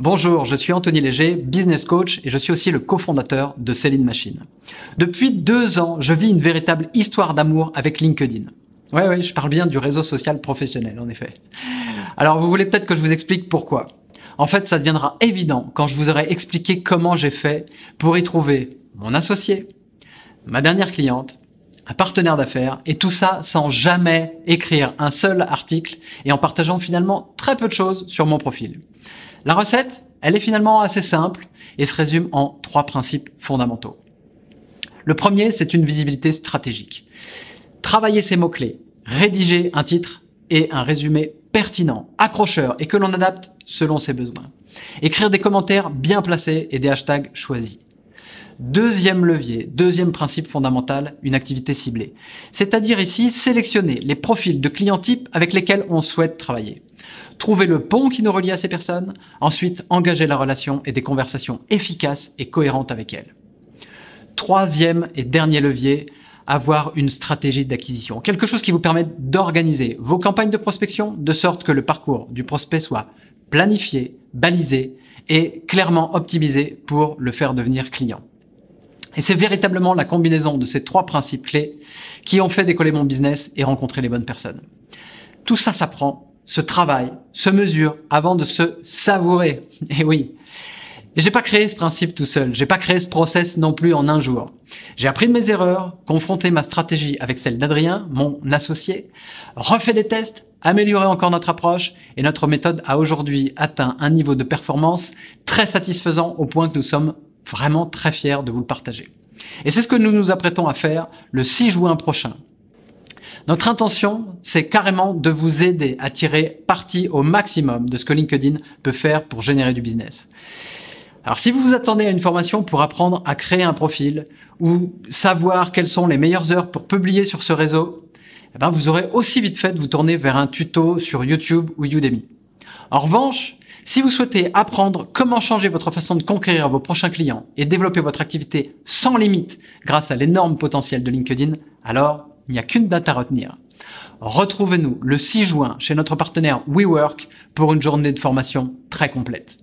Bonjour, je suis Anthony Léger, business coach et je suis aussi le cofondateur de Selling Machine. Depuis 2 ans, je vis une véritable histoire d'amour avec LinkedIn. Ouais, je parle bien du réseau social professionnel, en effet. Alors, vous voulez peut-être que je vous explique pourquoi. En fait, ça deviendra évident quand je vous aurai expliqué comment j'ai fait pour y trouver mon associé, ma dernière cliente, un partenaire d'affaires, et tout ça sans jamais écrire un seul article et en partageant finalement très peu de choses sur mon profil. La recette, elle est finalement assez simple et se résume en 3 principes fondamentaux. Le premier, c'est une visibilité stratégique. Travailler ses mots-clés, rédiger un titre et un résumé pertinent, accrocheur et que l'on adapte selon ses besoins. Écrire des commentaires bien placés et des hashtags choisis. Deuxième levier, deuxième principe fondamental, une activité ciblée. C'est-à-dire ici, sélectionner les profils de clients types avec lesquels on souhaite travailler. Trouver le pont qui nous relie à ces personnes, ensuite engager la relation et des conversations efficaces et cohérentes avec elles. Troisième et dernier levier, avoir une stratégie d'acquisition. Quelque chose qui vous permette d'organiser vos campagnes de prospection de sorte que le parcours du prospect soit planifié, balisé et clairement optimisé pour le faire devenir client. Et c'est véritablement la combinaison de ces 3 principes clés qui ont fait décoller mon business et rencontrer les bonnes personnes. Tout ça s'apprend, se travaille, se mesure avant de se savourer. Et oui. Et j'ai pas créé ce principe tout seul. J'ai pas créé ce process non plus en un jour. J'ai appris de mes erreurs, confronté ma stratégie avec celle d'Adrien, mon associé, refait des tests, amélioré encore notre approche et notre méthode a aujourd'hui atteint un niveau de performance très satisfaisant au point que nous sommes vraiment très fiers de vous le partager. Et c'est ce que nous nous apprêtons à faire le 6 juin prochain. Notre intention, c'est carrément de vous aider à tirer parti au maximum de ce que LinkedIn peut faire pour générer du business. Alors si vous vous attendez à une formation pour apprendre à créer un profil ou savoir quelles sont les meilleures heures pour publier sur ce réseau, vous aurez aussi vite fait de vous tourner vers un tuto sur YouTube ou Udemy. En revanche, si vous souhaitez apprendre comment changer votre façon de conquérir vos prochains clients et développer votre activité sans limite grâce à l'énorme potentiel de LinkedIn, alors il n'y a qu'une date à retenir. Retrouvez-nous le 6 juin chez notre partenaire WeWork pour une journée de formation très complète.